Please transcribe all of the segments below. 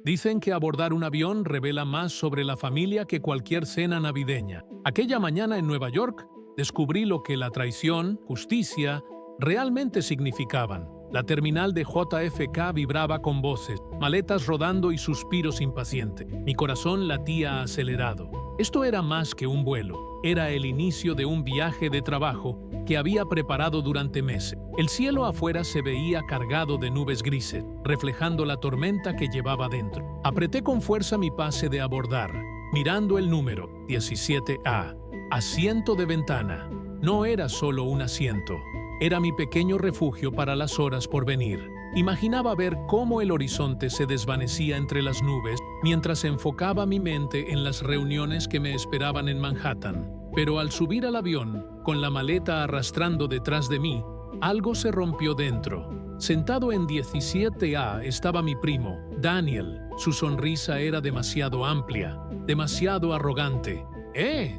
Dicen que abordar un avión revela más sobre la familia que cualquier cena navideña. Aquella mañana en Nueva York, descubrí lo que la traición, justicia, realmente significaban. La terminal de JFK vibraba con voces, maletas rodando y suspiros impacientes. Mi corazón latía acelerado. Esto era más que un vuelo. Era el inicio de un viaje de trabajo que había preparado durante meses. El cielo afuera se veía cargado de nubes grises, reflejando la tormenta que llevaba dentro. Apreté con fuerza mi pase de abordar, mirando el número 17A. Asiento de ventana. No era solo un asiento. Era mi pequeño refugio para las horas por venir. Imaginaba ver cómo el horizonte se desvanecía entre las nubes mientras enfocaba mi mente en las reuniones que me esperaban en Manhattan. Pero al subir al avión, con la maleta arrastrando detrás de mí, algo se rompió dentro. Sentado en 17A estaba mi primo, Daniel. Su sonrisa era demasiado amplia, demasiado arrogante.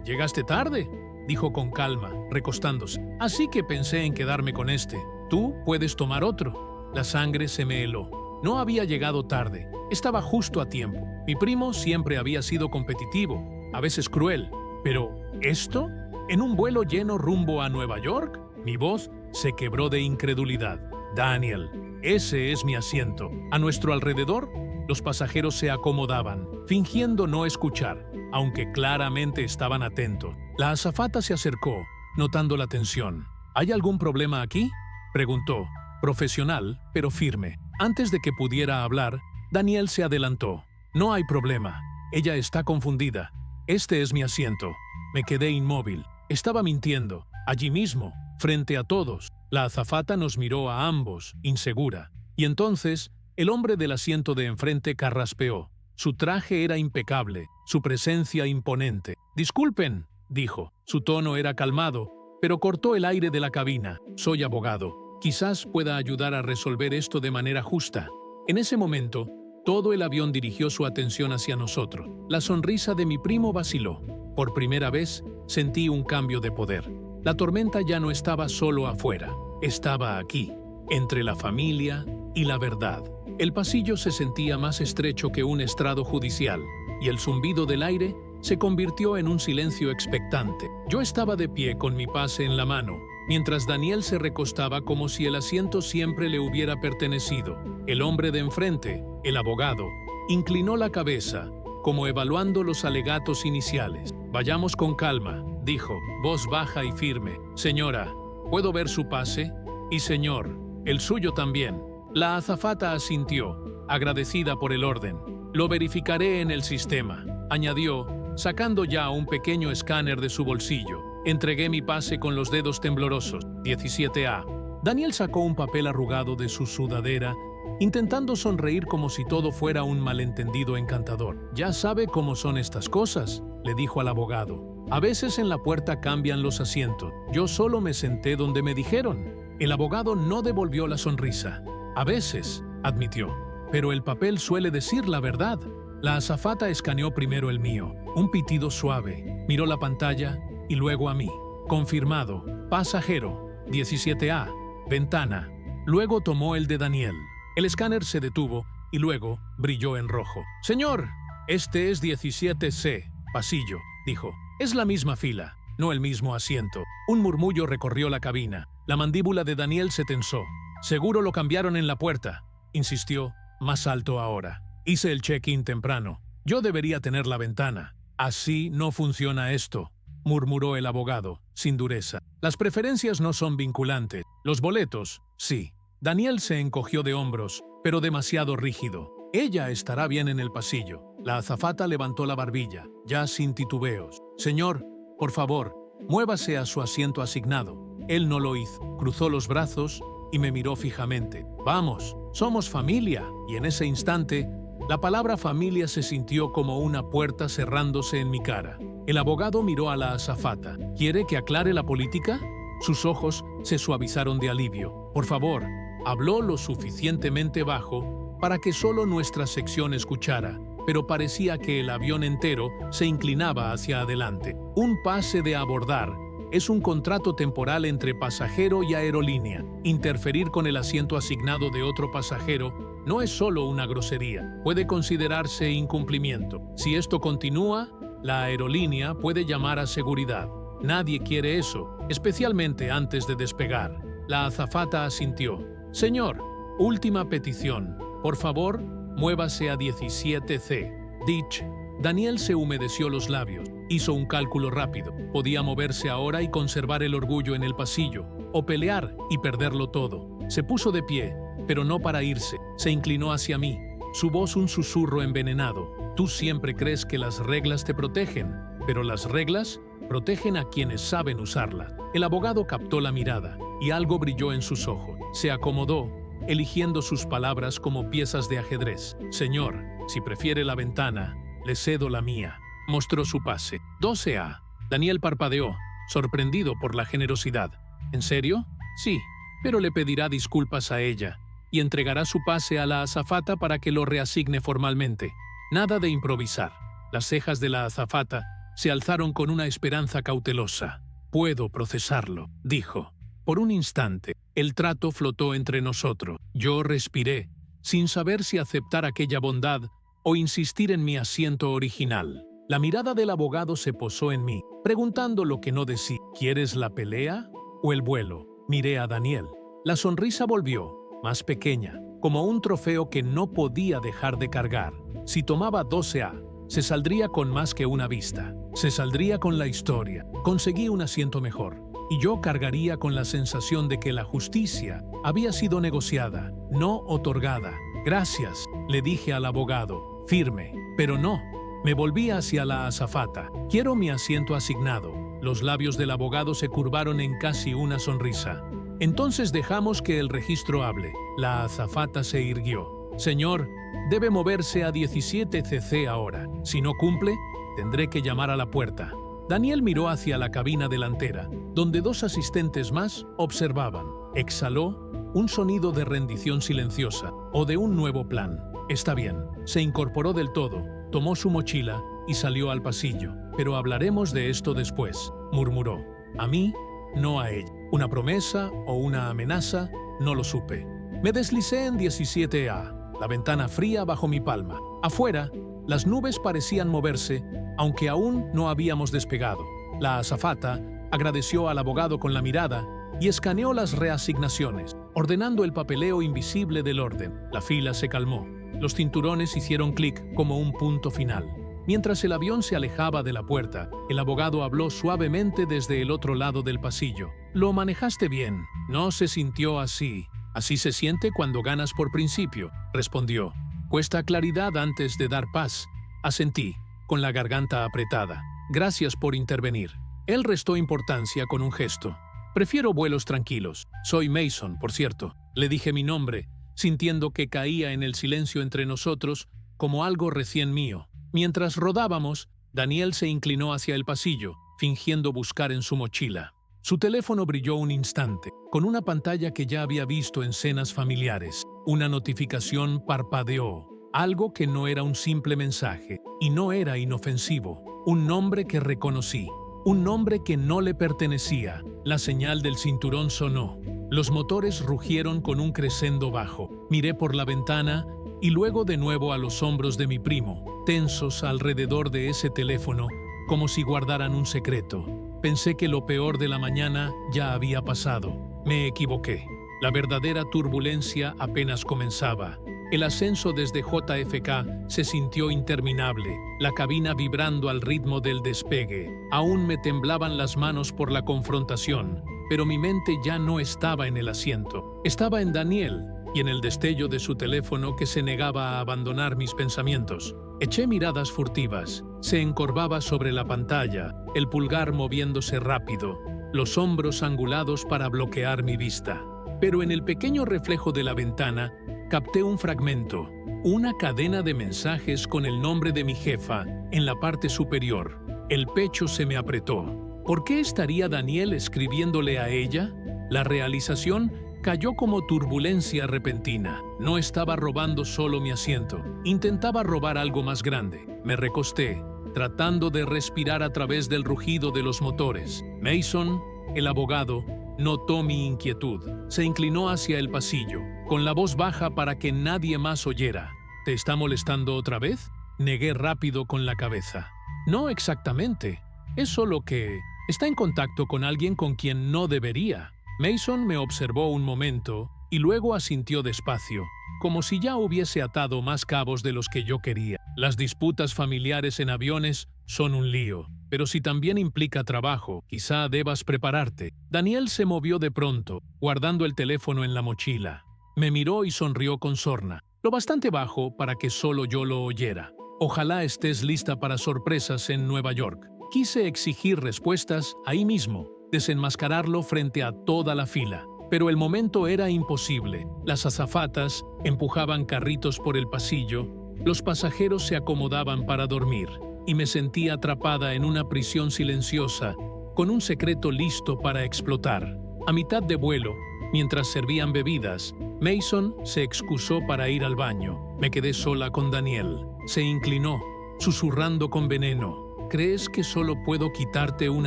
¿Llegaste tarde?, dijo con calma, recostándose. Así que pensé en quedarme con este. Tú puedes tomar otro. La sangre se me heló. No había llegado tarde. Estaba justo a tiempo. Mi primo siempre había sido competitivo, a veces cruel. Pero, ¿esto? ¿En un vuelo lleno rumbo a Nueva York? Mi voz se quebró de incredulidad. Daniel, ese es mi asiento. A nuestro alrededor, los pasajeros se acomodaban, fingiendo no escuchar, aunque claramente estaban atentos. La azafata se acercó, notando la tensión. ¿Hay algún problema aquí?, preguntó, profesional, pero firme. Antes de que pudiera hablar, Daniel se adelantó. No hay problema. Ella está confundida. Este es mi asiento. Me quedé inmóvil. Estaba mintiendo. Allí mismo, frente a todos. La azafata nos miró a ambos, insegura. Y entonces, el hombre del asiento de enfrente carraspeó. Su traje era impecable, su presencia imponente. «Disculpen», dijo. Su tono era calmado, pero cortó el aire de la cabina. «Soy abogado. Quizás pueda ayudar a resolver esto de manera justa». En ese momento, todo el avión dirigió su atención hacia nosotros. La sonrisa de mi primo vaciló. Por primera vez, sentí un cambio de poder. La tormenta ya no estaba solo afuera. Estaba aquí, entre la familia y la verdad. El pasillo se sentía más estrecho que un estrado judicial, y el zumbido del aire se convirtió en un silencio expectante. Yo estaba de pie con mi pase en la mano, mientras Daniel se recostaba como si el asiento siempre le hubiera pertenecido. El hombre de enfrente, el abogado, inclinó la cabeza, como evaluando los alegatos iniciales. «Vayamos con calma», dijo, voz baja y firme. «Señora, ¿puedo ver su pase? Y señor, el suyo también». La azafata asintió, agradecida por el orden. «Lo verificaré en el sistema», añadió, sacando ya un pequeño escáner de su bolsillo. Entregué mi pase con los dedos temblorosos. 17A. Daniel sacó un papel arrugado de su sudadera, intentando sonreír como si todo fuera un malentendido encantador. «Ya sabe cómo son estas cosas», le dijo al abogado. «A veces en la puerta cambian los asientos. Yo solo me senté donde me dijeron». El abogado no devolvió la sonrisa. «A veces», admitió, «pero el papel suele decir la verdad». La azafata escaneó primero el mío. Un pitido suave. Miró la pantalla y luego a mí. «Confirmado. Pasajero. 17A. Ventana». Luego tomó el de Daniel. El escáner se detuvo y luego brilló en rojo. «Señor, este es 17C. Pasillo», dijo. «Es la misma fila, no el mismo asiento». Un murmullo recorrió la cabina. La mandíbula de Daniel se tensó. «Seguro lo cambiaron en la puerta», insistió, más alto ahora. «Hice el check-in temprano. Yo debería tener la ventana». «Así no funciona esto», murmuró el abogado, sin dureza. «Las preferencias no son vinculantes. Los boletos, sí». Daniel se encogió de hombros, pero demasiado rígido. «Ella estará bien en el pasillo». La azafata levantó la barbilla, ya sin titubeos. «Señor, por favor, muévase a su asiento asignado». Él no lo hizo. Cruzó los brazos y me miró fijamente. «Vamos, somos familia». Y en ese instante, la palabra familia se sintió como una puerta cerrándose en mi cara. El abogado miró a la azafata. «¿Quiere que aclare la política?». Sus ojos se suavizaron de alivio. «Por favor», habló lo suficientemente bajo para que solo nuestra sección escuchara, pero parecía que el avión entero se inclinaba hacia adelante. «Un pase de abordar es un contrato temporal entre pasajero y aerolínea. Interferir con el asiento asignado de otro pasajero no es solo una grosería, puede considerarse incumplimiento. Si esto continúa, la aerolínea puede llamar a seguridad. Nadie quiere eso, especialmente antes de despegar. La azafata asintió. Señor, última petición. Por favor, muévase a 17C. Ditch. Daniel se humedeció los labios. Hizo un cálculo rápido. Podía moverse ahora y conservar el orgullo en el pasillo, o pelear y perderlo todo. Se puso de pie, pero no para irse. Se inclinó hacia mí. Su voz un susurro envenenado. Tú siempre crees que las reglas te protegen, pero las reglas protegen a quienes saben usarlas. El abogado captó la mirada y algo brilló en sus ojos. Se acomodó, eligiendo sus palabras como piezas de ajedrez. Señor, si prefiere la ventana, le cedo la mía. Mostró su pase. 12A. Daniel parpadeó, sorprendido por la generosidad. ¿En serio? Sí, pero le pedirá disculpas a ella y entregará su pase a la azafata para que lo reasigne formalmente. Nada de improvisar. Las cejas de la azafata se alzaron con una esperanza cautelosa. Puedo procesarlo, dijo. Por un instante, el trato flotó entre nosotros. Yo respiré, sin saber si aceptar aquella bondad o insistir en mi asiento original. La mirada del abogado se posó en mí, preguntando lo que no decía. ¿Quieres la pelea o el vuelo? Miré a Daniel. La sonrisa volvió, más pequeña, como un trofeo que no podía dejar de cargar. Si tomaba 12A, se saldría con más que una vista. Se saldría con la historia. Conseguí un asiento mejor. Y yo cargaría con la sensación de que la justicia había sido negociada, no otorgada. Gracias, le dije al abogado, firme. Pero no. Me volví hacia la azafata. Quiero mi asiento asignado. Los labios del abogado se curvaron en casi una sonrisa. Entonces dejamos que el registro hable. La azafata se irguió. Señor, debe moverse a 17CC ahora. Si no cumple, tendré que llamar a la puerta. Daniel miró hacia la cabina delantera, donde dos asistentes más observaban. Exhaló un sonido de rendición silenciosa o de un nuevo plan. Está bien. Se incorporó del todo, tomó su mochila y salió al pasillo. Pero hablaremos de esto después, murmuró. A mí, no a ella. Una promesa o una amenaza, no lo supe. Me deslicé en 17A, la ventana fría bajo mi palma. Afuera, las nubes parecían moverse, aunque aún no habíamos despegado. La azafata agradeció al abogado con la mirada y escaneó las reasignaciones, ordenando el papeleo invisible del orden. La fila se calmó. Los cinturones hicieron clic como un punto final. Mientras el avión se alejaba de la puerta, el abogado habló suavemente desde el otro lado del pasillo. Lo manejaste bien. No se sintió así. Así se siente cuando ganas por principio, respondió. Cuesta claridad antes de dar paz. Asentí, con la garganta apretada. Gracias por intervenir. Él restó importancia con un gesto. Prefiero vuelos tranquilos. Soy Mason, por cierto. Le dije mi nombre, sintiendo que caía en el silencio entre nosotros como algo recién mío. Mientras rodábamos, Daniel se inclinó hacia el pasillo, fingiendo buscar en su mochila. Su teléfono brilló un instante, con una pantalla que ya había visto en cenas familiares. Una notificación parpadeó, algo que no era un simple mensaje, y no era inofensivo. Un nombre que reconocí, un nombre que no le pertenecía. La señal del cinturón sonó. Los motores rugieron con un crescendo bajo. Miré por la ventana y luego de nuevo a los hombros de mi primo, tensos alrededor de ese teléfono, como si guardaran un secreto. Pensé que lo peor de la mañana ya había pasado. Me equivoqué. La verdadera turbulencia apenas comenzaba. El ascenso desde JFK se sintió interminable, la cabina vibrando al ritmo del despegue. Aún me temblaban las manos por la confrontación, pero mi mente ya no estaba en el asiento. Estaba en Daniel y en el destello de su teléfono que se negaba a abandonar mis pensamientos. Eché miradas furtivas. Se encorvaba sobre la pantalla, el pulgar moviéndose rápido, los hombros angulados para bloquear mi vista. Pero en el pequeño reflejo de la ventana, capté un fragmento, una cadena de mensajes con el nombre de mi jefa en la parte superior. El pecho se me apretó. ¿Por qué estaría Daniel escribiéndole a ella? La realización cayó como turbulencia repentina. No estaba robando solo mi asiento. Intentaba robar algo más grande. Me recosté, tratando de respirar a través del rugido de los motores. Mason, el abogado, Notó mi inquietud. Se inclinó hacia el pasillo, con la voz baja para que nadie más oyera. ¿Te está molestando otra vez? Negué rápido con la cabeza. No exactamente. Es solo que está en contacto con alguien con quien no debería. Mason me observó un momento y luego asintió despacio, como si ya hubiese atado más cabos de los que yo quería. Las disputas familiares en aviones son un lío, pero si también implica trabajo, quizá debas prepararte. Daniel se movió de pronto, guardando el teléfono en la mochila. Me miró y sonrió con sorna, lo bastante bajo para que solo yo lo oyera. Ojalá estés lista para sorpresas en Nueva York. Quise exigir respuestas ahí mismo, desenmascararlo frente a toda la fila. Pero el momento era imposible. Las azafatas empujaban carritos por el pasillo, los pasajeros se acomodaban para dormir, y me sentí atrapada en una prisión silenciosa, con un secreto listo para explotar. A mitad de vuelo, mientras servían bebidas, Mason se excusó para ir al baño. Me quedé sola con Daniel. Se inclinó, susurrando con veneno. ¿Crees que solo puedo quitarte un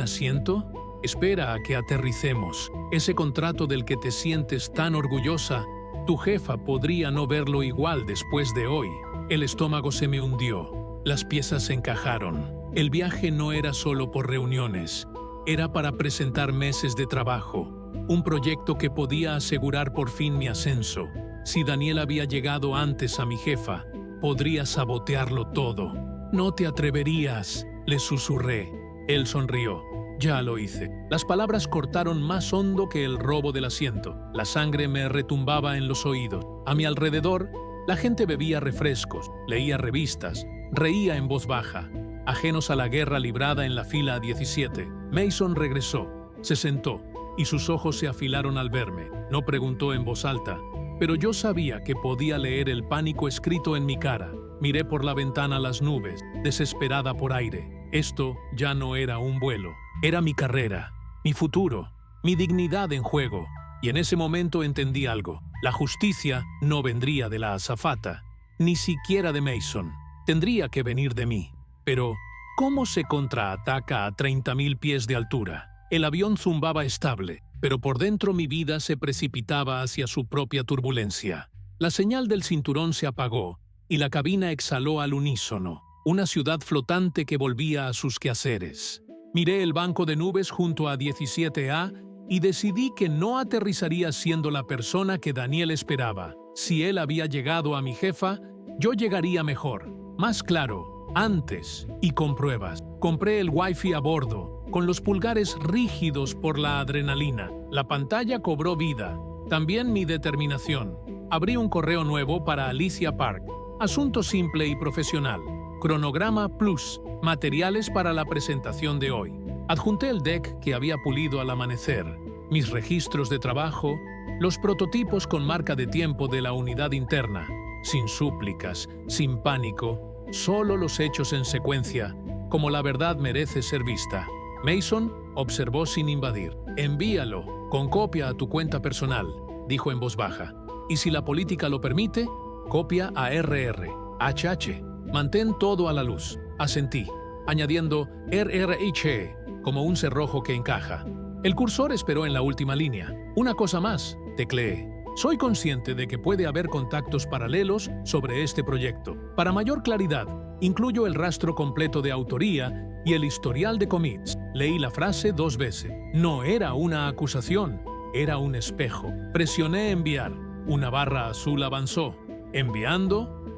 asiento? Espera a que aterricemos. Ese contrato del que te sientes tan orgullosa, tu jefa podría no verlo igual después de hoy. El estómago se me hundió. Las piezas se encajaron. El viaje no era solo por reuniones. Era para presentar meses de trabajo. Un proyecto que podía asegurar por fin mi ascenso. Si Daniel había llegado antes a mi jefa, podría sabotearlo todo. No te atreverías, le susurré. Él sonrió. Ya lo hice. Las palabras cortaron más hondo que el robo del asiento. La sangre me retumbaba en los oídos. A mi alrededor, la gente bebía refrescos, leía revistas, reía en voz baja, ajenos a la guerra librada en la fila 17. Mason regresó, se sentó, y sus ojos se afilaron al verme. No preguntó en voz alta, pero yo sabía que podía leer el pánico escrito en mi cara. Miré por la ventana las nubes, desesperada por aire. Esto ya no era un vuelo. Era mi carrera, mi futuro, mi dignidad en juego. Y en ese momento entendí algo. La justicia no vendría de la azafata, ni siquiera de Mason. Tendría que venir de mí. Pero, ¿cómo se contraataca a 30.000 pies de altura? El avión zumbaba estable, pero por dentro mi vida se precipitaba hacia su propia turbulencia. La señal del cinturón se apagó y la cabina exhaló al unísono, una ciudad flotante que volvía a sus quehaceres. Miré el banco de nubes junto a 17A y decidí que no aterrizaría siendo la persona que Daniel esperaba. Si él había llegado a mi jefa, yo llegaría mejor, más claro, antes y con pruebas. Compré el Wi-Fi a bordo, con los pulgares rígidos por la adrenalina. La pantalla cobró vida, también mi determinación. Abrí un correo nuevo para Alicia Park. Asunto simple y profesional. Cronograma Plus. Materiales para la presentación de hoy. Adjunté el deck que había pulido al amanecer, mis registros de trabajo, los prototipos con marca de tiempo de la unidad interna, sin súplicas, sin pánico, solo los hechos en secuencia, como la verdad merece ser vista. Mason observó sin invadir. Envíalo, con copia a tu cuenta personal, dijo en voz baja. Y si la política lo permite, copia a RR, HH. Mantén todo a la luz. Asentí, añadiendo RRH como un cerrojo que encaja. El cursor esperó en la última línea. Una cosa más, tecleé. Soy consciente de que puede haber contactos paralelos sobre este proyecto. Para mayor claridad, incluyo el rastro completo de autoría y el historial de commits. Leí la frase 2 veces. No era una acusación, era un espejo. Presioné enviar. Una barra azul avanzó. Enviando,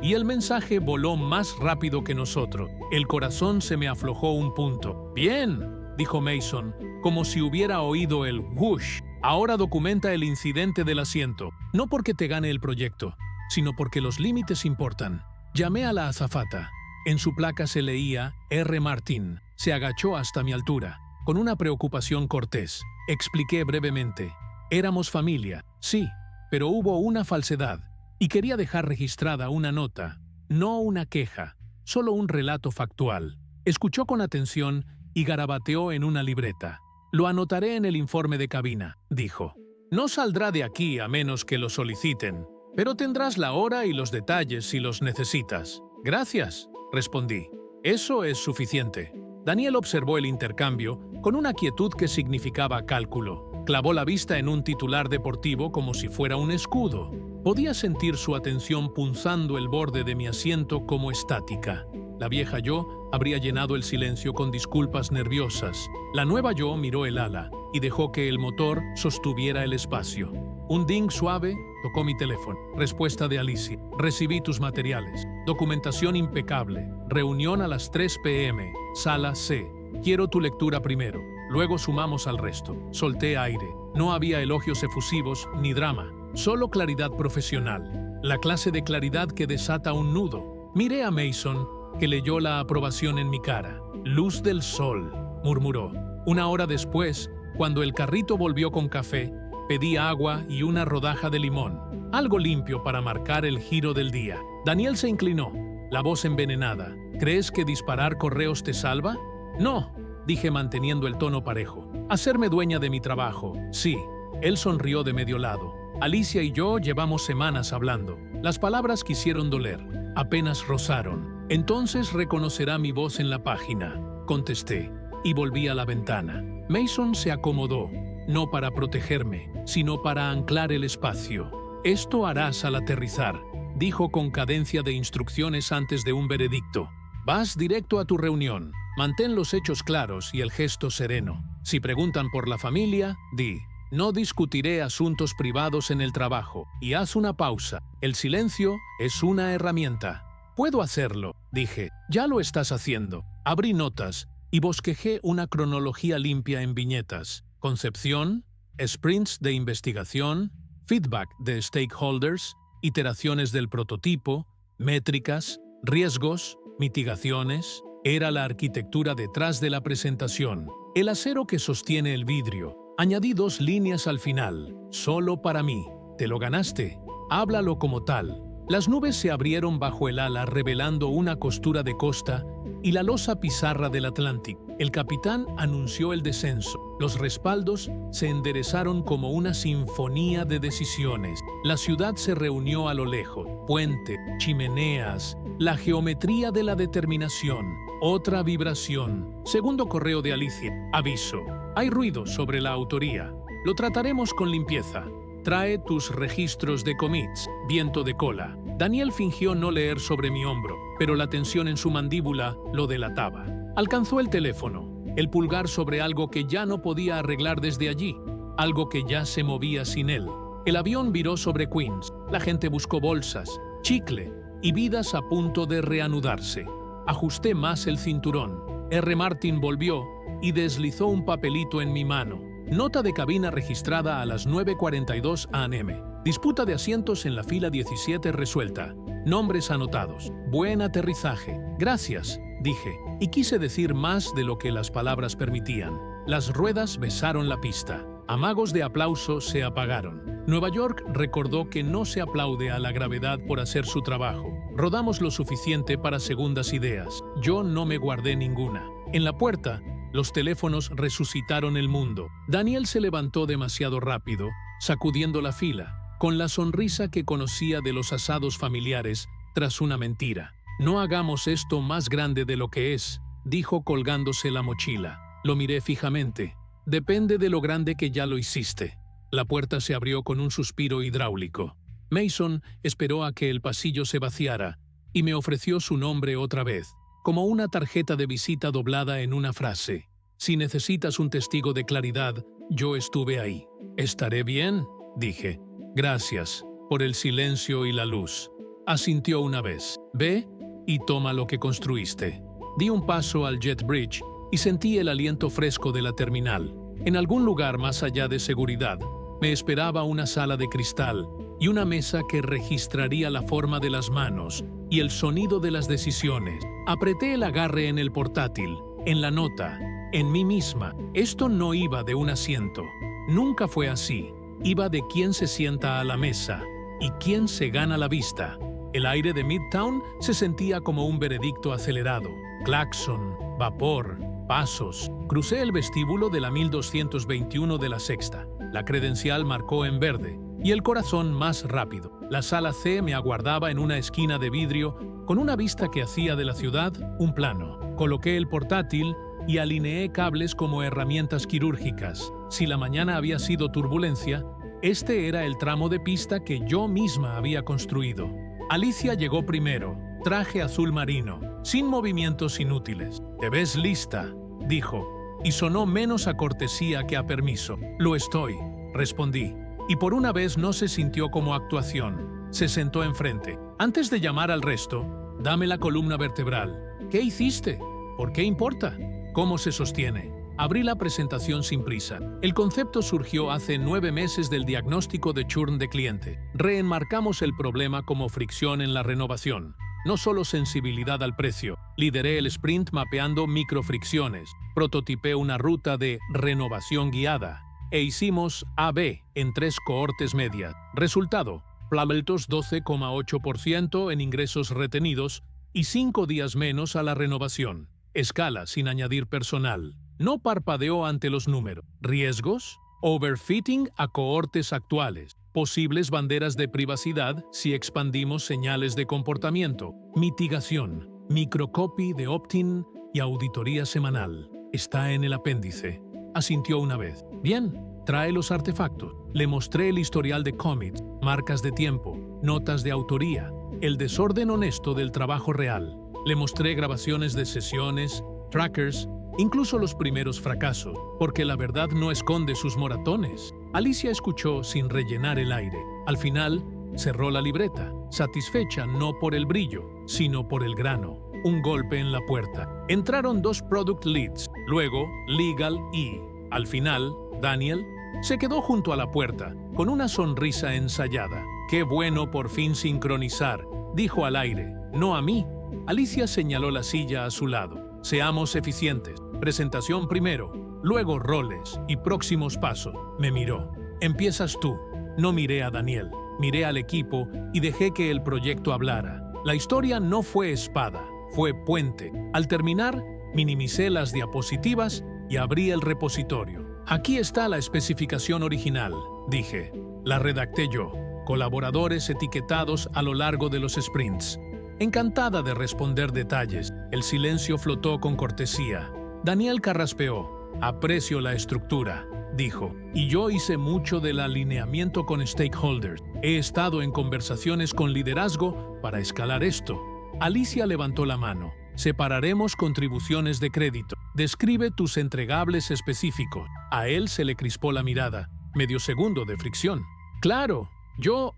y el mensaje voló más rápido que nosotros. El corazón se me aflojó un punto. «Bien», dijo Mason, como si hubiera oído el whoosh. «Ahora documenta el incidente del asiento, no porque te gane el proyecto, sino porque los límites importan». Llamé a la azafata. En su placa se leía R. Martin. Se agachó hasta mi altura, con una preocupación cortés. Expliqué brevemente. Éramos familia, sí, pero hubo una falsedad. Y quería dejar registrada una nota, no una queja, solo un relato factual. Escuchó con atención y garabateó en una libreta. «Lo anotaré en el informe de cabina», dijo. «No saldrá de aquí a menos que lo soliciten, pero tendrás la hora y los detalles si los necesitas». «Gracias», respondí. «Eso es suficiente». Daniel observó el intercambio con una quietud que significaba cálculo. Clavó la vista en un titular deportivo como si fuera un escudo. Podía sentir su atención punzando el borde de mi asiento como estática. La vieja yo habría llenado el silencio con disculpas nerviosas. La nueva yo miró el ala y dejó que el motor sostuviera el espacio. Un ding suave tocó mi teléfono. Respuesta de Alicia. Recibí tus materiales. Documentación impecable. Reunión a las 3 p.m. Sala C. Quiero tu lectura primero. Luego sumamos al resto. Solté aire. No había elogios efusivos ni drama. Solo claridad profesional. La clase de claridad que desata un nudo. Miré a Mason, que leyó la aprobación en mi cara. Luz del sol, murmuró. Una hora después, cuando el carrito volvió con café, pedí agua y una rodaja de limón. Algo limpio para marcar el giro del día. Daniel se inclinó, la voz envenenada. ¿Crees que disparar correos te salva? No, dije manteniendo el tono parejo. Hacerme dueña de mi trabajo, sí. Él sonrió de medio lado. Alicia y yo llevamos semanas hablando. Las palabras quisieron doler. Apenas rozaron. Entonces reconocerá mi voz en la página, contesté, y volví a la ventana. Mason se acomodó, no para protegerme, sino para anclar el espacio. Esto harás al aterrizar, dijo con cadencia de instrucciones antes de un veredicto. Vas directo a tu reunión, mantén los hechos claros y el gesto sereno. Si preguntan por la familia, di, no discutiré asuntos privados en el trabajo, y haz una pausa. El silencio es una herramienta. Puedo hacerlo, dije. Ya lo estás haciendo. Abrí notas y bosquejé una cronología limpia en viñetas. Concepción, sprints de investigación, feedback de stakeholders, iteraciones del prototipo, métricas, riesgos, mitigaciones. Era la arquitectura detrás de la presentación. El acero que sostiene el vidrio. Añadí 2 líneas al final. Solo para mí. Te lo ganaste. Háblalo como tal. Las nubes se abrieron bajo el ala revelando una costura de costa y la losa pizarra del Atlántico. El capitán anunció el descenso. Los respaldos se enderezaron como una sinfonía de decisiones. La ciudad se reunió a lo lejos. Puente, chimeneas, la geometría de la determinación. Otra vibración. Segundo correo de Alicia. Aviso. Hay ruido sobre la autoría. Lo trataremos con limpieza. Trae tus registros de commits, viento de cola. Daniel fingió no leer sobre mi hombro, pero la tensión en su mandíbula lo delataba. Alcanzó el teléfono, el pulgar sobre algo que ya no podía arreglar desde allí, algo que ya se movía sin él. El avión viró sobre Queens, la gente buscó bolsas, chicle y vidas a punto de reanudarse. Ajusté más el cinturón. R. Martin volvió y deslizó un papelito en mi mano. Nota de cabina registrada a las 9:42 a.m. Disputa de asientos en la fila 17 resuelta. Nombres anotados. Buen aterrizaje. Gracias, dije, y quise decir más de lo que las palabras permitían. Las ruedas besaron la pista. Amagos de aplauso se apagaron. Nueva York recordó que no se aplaude a la gravedad por hacer su trabajo. Rodamos lo suficiente para segundas ideas. Yo no me guardé ninguna. En la puerta, los teléfonos resucitaron el mundo. Daniel se levantó demasiado rápido, sacudiendo la fila, con la sonrisa que conocía de los asados familiares tras una mentira. No hagamos esto más grande de lo que es, dijo colgándose la mochila. Lo miré fijamente. Depende de lo grande que ya lo hiciste. La puerta se abrió con un suspiro hidráulico. Mason esperó a que el pasillo se vaciara y me ofreció su nombre otra vez, como una tarjeta de visita doblada en una frase. Si necesitas un testigo de claridad, yo estuve ahí. ¿Estaré bien?, dije. Gracias por el silencio y la luz. Asintió una vez. Ve y toma lo que construiste. Di un paso al jet bridge y sentí el aliento fresco de la terminal. En algún lugar más allá de seguridad, me esperaba una sala de cristal y una mesa que registraría la forma de las manos y el sonido de las decisiones. Apreté el agarre en el portátil, en la nota, en mí misma. Esto no iba de un asiento. Nunca fue así. Iba de quién se sienta a la mesa y quién se gana la vista. El aire de Midtown se sentía como un veredicto acelerado. Claxon, vapor, pasos. Crucé el vestíbulo de la 1221 de la Sexta. La credencial marcó en verde y el corazón más rápido. La sala C me aguardaba en una esquina de vidrio con una vista que hacía de la ciudad un plano. Coloqué el portátil y alineé cables como herramientas quirúrgicas. Si la mañana había sido turbulencia, este era el tramo de pista que yo misma había construido. Alicia llegó primero, traje azul marino, sin movimientos inútiles. «¿Te ves lista?», dijo, y sonó menos a cortesía que a permiso. «Lo estoy», respondí, y por una vez no se sintió como actuación. Se sentó enfrente. «Antes de llamar al resto, dame la columna vertebral». «¿Qué hiciste? ¿Por qué importa? ¿Cómo se sostiene?». Abrí la presentación sin prisa. El concepto surgió hace 9 meses del diagnóstico de churn de cliente. Reenmarcamos el problema como fricción en la renovación, no solo sensibilidad al precio. Lideré el sprint mapeando microfricciones, prototipé una ruta de renovación guiada e hicimos A/B en 3 cohortes medias. Resultado: Plabeltos 12,8% en ingresos retenidos y 5 días menos a la renovación. Escala sin añadir personal. No parpadeó ante los números. ¿Riesgos? Overfitting a cohortes actuales. Posibles banderas de privacidad si expandimos señales de comportamiento. Mitigación. Microcopy de opt-in y auditoría semanal. Está en el apéndice. Asintió una vez. Bien, trae los artefactos. Le mostré el historial de commits, marcas de tiempo, notas de autoría, el desorden honesto del trabajo real. Le mostré grabaciones de sesiones, trackers, incluso los primeros fracasos, porque la verdad no esconde sus moratones. Alicia escuchó sin rellenar el aire. Al final, cerró la libreta, satisfecha no por el brillo, sino por el grano. Un golpe en la puerta. Entraron 2 product leads, luego legal y, al final, Daniel se quedó junto a la puerta, con una sonrisa ensayada. «Qué bueno por fin sincronizar», dijo al aire, «no a mí». Alicia señaló la silla a su lado. «Seamos eficientes. Presentación primero, luego roles y próximos pasos». Me miró. «Empiezas tú». No miré a Daniel, miré al equipo y dejé que el proyecto hablara. La historia no fue espada, fue puente. Al terminar, minimicé las diapositivas y abrí el repositorio. «Aquí está la especificación original», dije. La redacté yo. Colaboradores etiquetados a lo largo de los sprints. Encantada de responder detalles, el silencio flotó con cortesía. Daniel carraspeó. «Aprecio la estructura», dijo, «y yo hice mucho del alineamiento con stakeholders. He estado en conversaciones con liderazgo para escalar esto». Alicia levantó la mano. «Separaremos contribuciones de crédito. Describe tus entregables específicos». A él se le crispó la mirada. Medio segundo de fricción. «Claro, yo,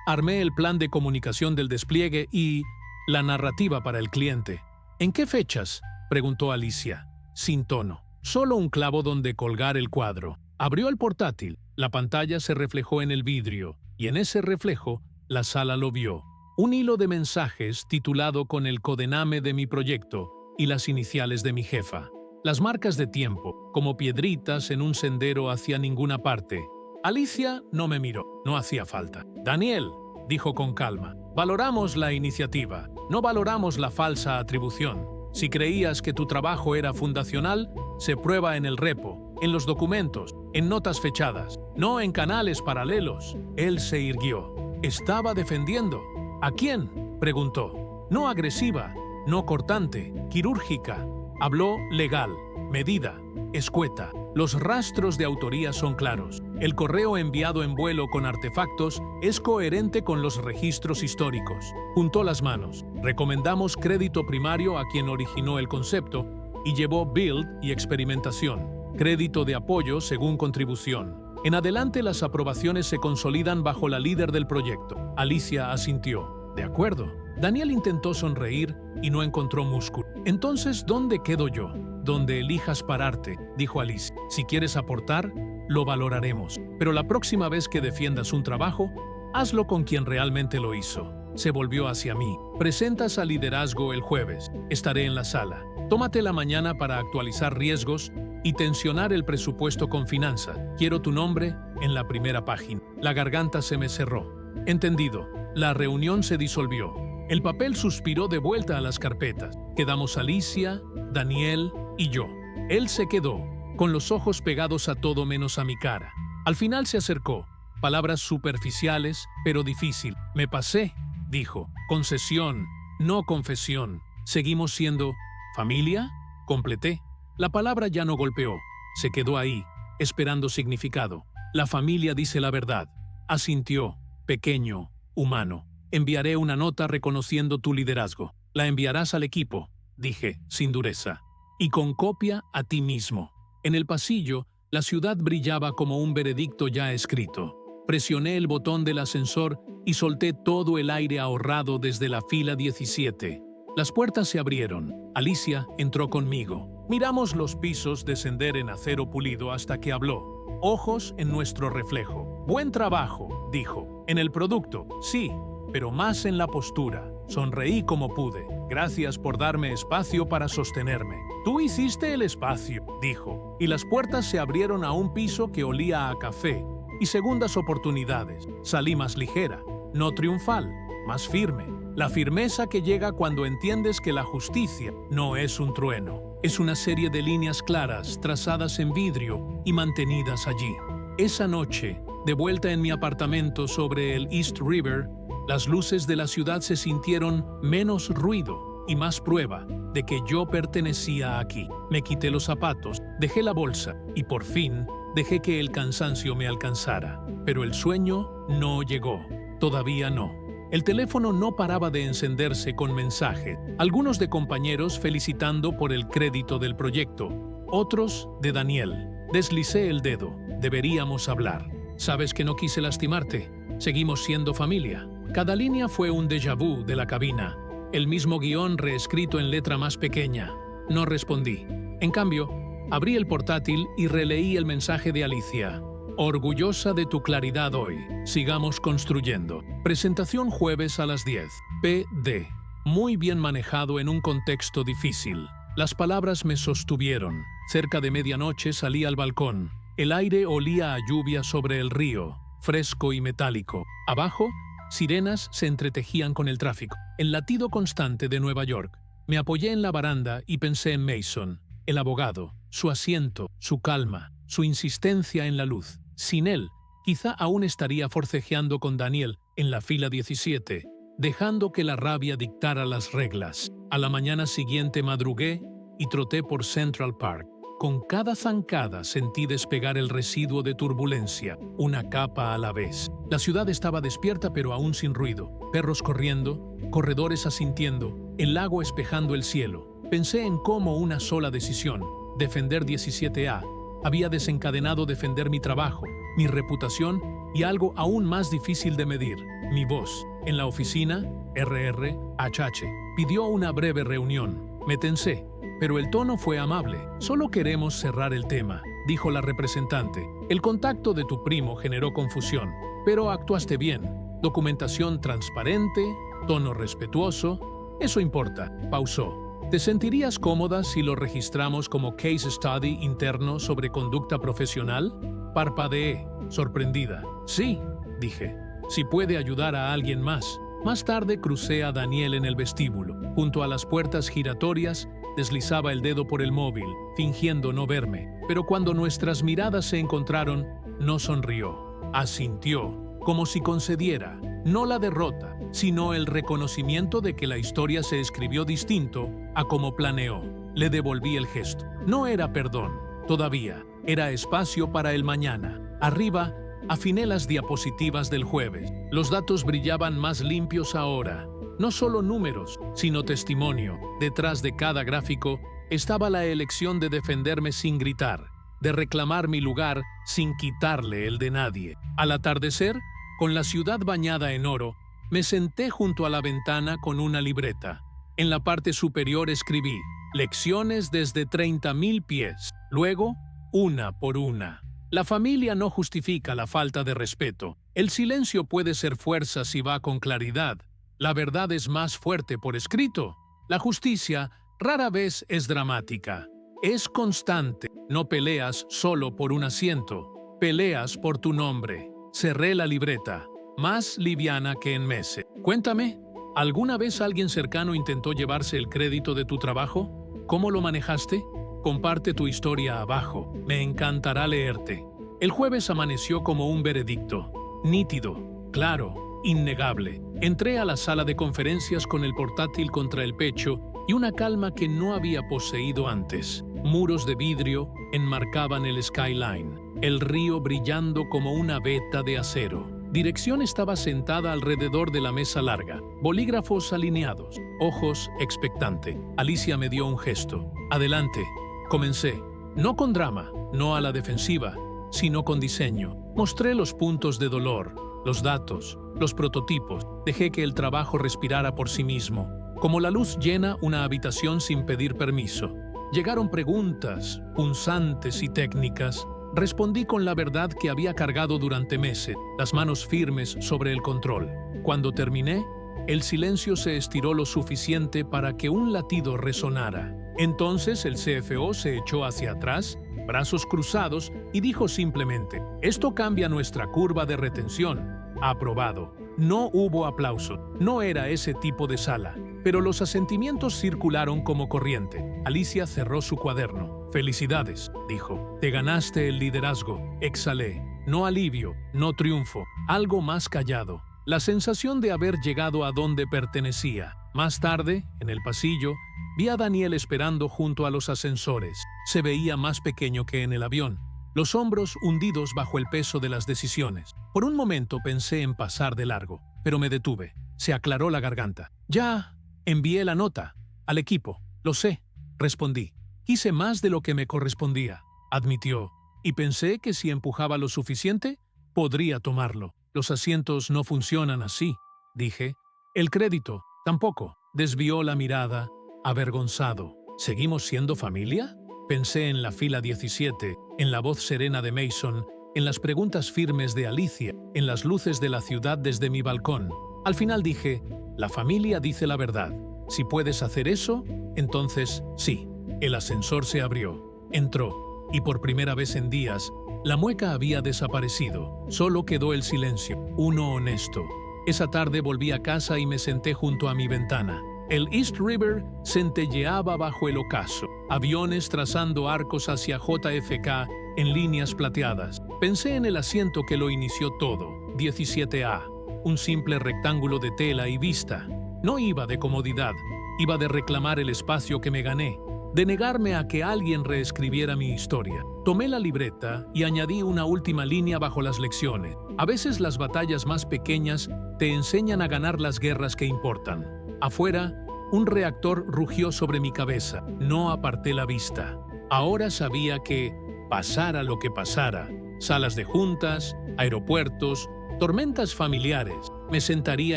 armé el plan de comunicación del despliegue y la narrativa para el cliente». «¿En qué fechas?», preguntó Alicia, sin tono. «Solo un clavo donde colgar el cuadro». Abrió el portátil. La pantalla se reflejó en el vidrio, y en ese reflejo, la sala lo vio. Un hilo de mensajes titulado con el codename de mi proyecto y las iniciales de mi jefa. Las marcas de tiempo, como piedritas en un sendero hacia ninguna parte. Alicia no me miró. No hacía falta. «Daniel», dijo con calma, «valoramos la iniciativa, no valoramos la falsa atribución. Si creías que tu trabajo era fundacional, se prueba en el repo, en los documentos, en notas fechadas, no en canales paralelos». Él se irguió. Estaba defendiendo. «¿A quién?», preguntó. «No agresiva, no cortante, quirúrgica». Habló legal, medida, escueta. Los rastros de autoría son claros. El correo enviado en vuelo con artefactos es coherente con los registros históricos. Juntó las manos. Recomendamos crédito primario a quien originó el concepto y llevó build y experimentación. Crédito de apoyo según contribución. En adelante las aprobaciones se consolidan bajo la líder del proyecto. Alicia asintió. «De acuerdo». Daniel intentó sonreír y no encontró músculo. «Entonces, ¿dónde quedo yo?». «Donde elijas pararte», dijo Alicia. «Si quieres aportar, lo valoraremos. Pero la próxima vez que defiendas un trabajo, hazlo con quien realmente lo hizo». Se volvió hacia mí. «Presentas al liderazgo el jueves. Estaré en la sala. Tómate la mañana para actualizar riesgos y tensionar el presupuesto con finanzas. Quiero tu nombre en la primera página». La garganta se me cerró. «Entendido». La reunión se disolvió. El papel suspiró de vuelta a las carpetas. Quedamos Alicia, Daniel y yo. Él se quedó, con los ojos pegados a todo menos a mi cara. Al final se acercó. Palabras superficiales, pero difícil. «Me pasé», dijo. «Concesión, no confesión. Seguimos siendo familia». completé. La palabra ya no golpeó. Se quedó ahí, esperando significado. La familia dice la verdad. Asintió, pequeño, humano. Enviaré una nota reconociendo tu liderazgo. La enviarás al equipo, dije, sin dureza. Y con copia a ti mismo. En el pasillo, la ciudad brillaba como un veredicto ya escrito. Presioné el botón del ascensor y solté todo el aire ahorrado desde la fila 17. Las puertas se abrieron. Alicia entró conmigo. Miramos los pisos descender en acero pulido hasta que habló. Ojos en nuestro reflejo. Buen trabajo, dijo. En el producto, sí, pero más en la postura. Sonreí como pude. Gracias por darme espacio para sostenerme. Tú hiciste el espacio, dijo. Y las puertas se abrieron a un piso que olía a café. Y segundas oportunidades. Salí más ligera, no triunfal, más firme. La firmeza que llega cuando entiendes que la justicia no es un trueno. Es una serie de líneas claras, trazadas en vidrio y mantenidas allí. Esa noche, de vuelta en mi apartamento sobre el East River, las luces de la ciudad se sintieron menos ruido y más prueba de que yo pertenecía aquí. Me quité los zapatos, dejé la bolsa y por fin dejé que el cansancio me alcanzara. Pero el sueño no llegó. Todavía no. El teléfono no paraba de encenderse con mensajes, algunos de compañeros felicitando por el crédito del proyecto, otros de Daniel. Deslicé el dedo. Deberíamos hablar. Sabes que no quise lastimarte. Seguimos siendo familia. Cada línea fue un déjà vu de la cabina. El mismo guión reescrito en letra más pequeña. No respondí. En cambio, abrí el portátil y releí el mensaje de Alicia. Orgullosa de tu claridad hoy. Sigamos construyendo. Presentación jueves a las 10. PD. Muy bien manejado en un contexto difícil. Las palabras me sostuvieron. Cerca de medianoche salí al balcón. El aire olía a lluvia sobre el río, fresco y metálico. Abajo, sirenas se entretejían con el tráfico. El latido constante de Nueva York. Me apoyé en la baranda y pensé en Mason, el abogado, su asiento, su calma, su insistencia en la luz. Sin él, quizá aún estaría forcejeando con Daniel en la fila 17, dejando que la rabia dictara las reglas. A la mañana siguiente madrugué y troté por Central Park. Con cada zancada sentí despegar el residuo de turbulencia, una capa a la vez. La ciudad estaba despierta pero aún sin ruido. Perros corriendo, corredores asintiendo, el lago espejando el cielo. Pensé en cómo una sola decisión, defender 17A, había desencadenado defender mi trabajo, mi reputación y algo aún más difícil de medir, mi voz. En la oficina, RRHH pidió una breve reunión. Me tensé, pero el tono fue amable. Solo queremos cerrar el tema, dijo la representante. El contacto de tu primo generó confusión, pero actuaste bien. Documentación transparente, tono respetuoso. Eso importa, pausó. ¿Te sentirías cómoda si lo registramos como case study interno sobre conducta profesional? Parpadeé, sorprendida. Sí, dije. Si puede ayudar a alguien más. Más tarde crucé a Daniel en el vestíbulo. Junto a las puertas giratorias, deslizaba el dedo por el móvil, fingiendo no verme. Pero cuando nuestras miradas se encontraron, no sonrió. Asintió, como si concediera, no la derrota, sino el reconocimiento de que la historia se escribió distinto a como planeó. Le devolví el gesto. No era perdón, todavía. Era espacio para el mañana. Arriba, afiné las diapositivas del jueves. Los datos brillaban más limpios ahora. No solo números, sino testimonio. Detrás de cada gráfico estaba la elección de defenderme sin gritar, de reclamar mi lugar sin quitarle el de nadie. Al atardecer, con la ciudad bañada en oro, me senté junto a la ventana con una libreta. En la parte superior escribí, lecciones desde 30.000 pies. Luego, una por una. La familia no justifica la falta de respeto. El silencio puede ser fuerza si va con claridad. La verdad es más fuerte por escrito. La justicia rara vez es dramática. Es constante. No peleas solo por un asiento. Peleas por tu nombre. Cerré la libreta, más liviana que en meses. Cuéntame, ¿alguna vez alguien cercano intentó llevarse el crédito de tu trabajo? ¿Cómo lo manejaste? Comparte tu historia abajo. Me encantará leerte. El jueves amaneció como un veredicto. Nítido, claro, innegable. Entré a la sala de conferencias con el portátil contra el pecho y una calma que no había poseído antes. Muros de vidrio enmarcaban el skyline, el río brillando como una veta de acero. Dirección estaba sentada alrededor de la mesa larga, bolígrafos alineados, ojos expectante. Alicia me dio un gesto. Adelante. Comencé. No con drama, no a la defensiva, sino con diseño. Mostré los puntos de dolor, los datos, los prototipos. Dejé que el trabajo respirara por sí mismo, como la luz llena una habitación sin pedir permiso. Llegaron preguntas, punzantes y técnicas. Respondí con la verdad que había cargado durante meses, las manos firmes sobre el control. Cuando terminé, el silencio se estiró lo suficiente para que un latido resonara. Entonces el CFO se echó hacia atrás, brazos cruzados, y dijo simplemente: «Esto cambia nuestra curva de retención». Aprobado. No hubo aplauso. No era ese tipo de sala. Pero los asentimientos circularon como corriente. Alicia cerró su cuaderno. «Felicidades», dijo. «Te ganaste el liderazgo». Exhalé. No alivio, no triunfo. Algo más callado. La sensación de haber llegado a donde pertenecía. Más tarde, en el pasillo, vi a Daniel esperando junto a los ascensores. Se veía más pequeño que en el avión, los hombros hundidos bajo el peso de las decisiones. Por un momento pensé en pasar de largo, pero me detuve. Se aclaró la garganta. «Ya envié la nota al equipo». «Lo sé», respondí. «Hice más de lo que me correspondía», admitió, y pensé que si empujaba lo suficiente, podría tomarlo. «Los asientos no funcionan así», dije. «El crédito, tampoco», desvió la mirada, avergonzado. «¿Seguimos siendo familia?». Pensé en la fila 17, en la voz serena de Mason, en las preguntas firmes de Alicia, en las luces de la ciudad desde mi balcón. Al final dije: «La familia dice la verdad. Si puedes hacer eso, entonces sí». El ascensor se abrió. Entró, y por primera vez en días, la mueca había desaparecido. Solo quedó el silencio, uno honesto. Esa tarde volví a casa y me senté junto a mi ventana. El East River centelleaba bajo el ocaso, aviones trazando arcos hacia JFK en líneas plateadas. Pensé en el asiento que lo inició todo, 17A, un simple rectángulo de tela y vista. No iba de comodidad, iba de reclamar el espacio que me gané, de negarme a que alguien reescribiera mi historia. Tomé la libreta y añadí una última línea bajo las lecciones. A veces las batallas más pequeñas te enseñan a ganar las guerras que importan. Afuera, un reactor rugió sobre mi cabeza. No aparté la vista. Ahora sabía que, pasara lo que pasara, salas de juntas, aeropuertos, tormentas familiares, me sentaría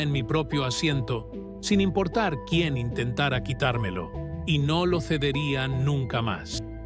en mi propio asiento, sin importar quién intentara quitármelo, y no lo cedería nunca más.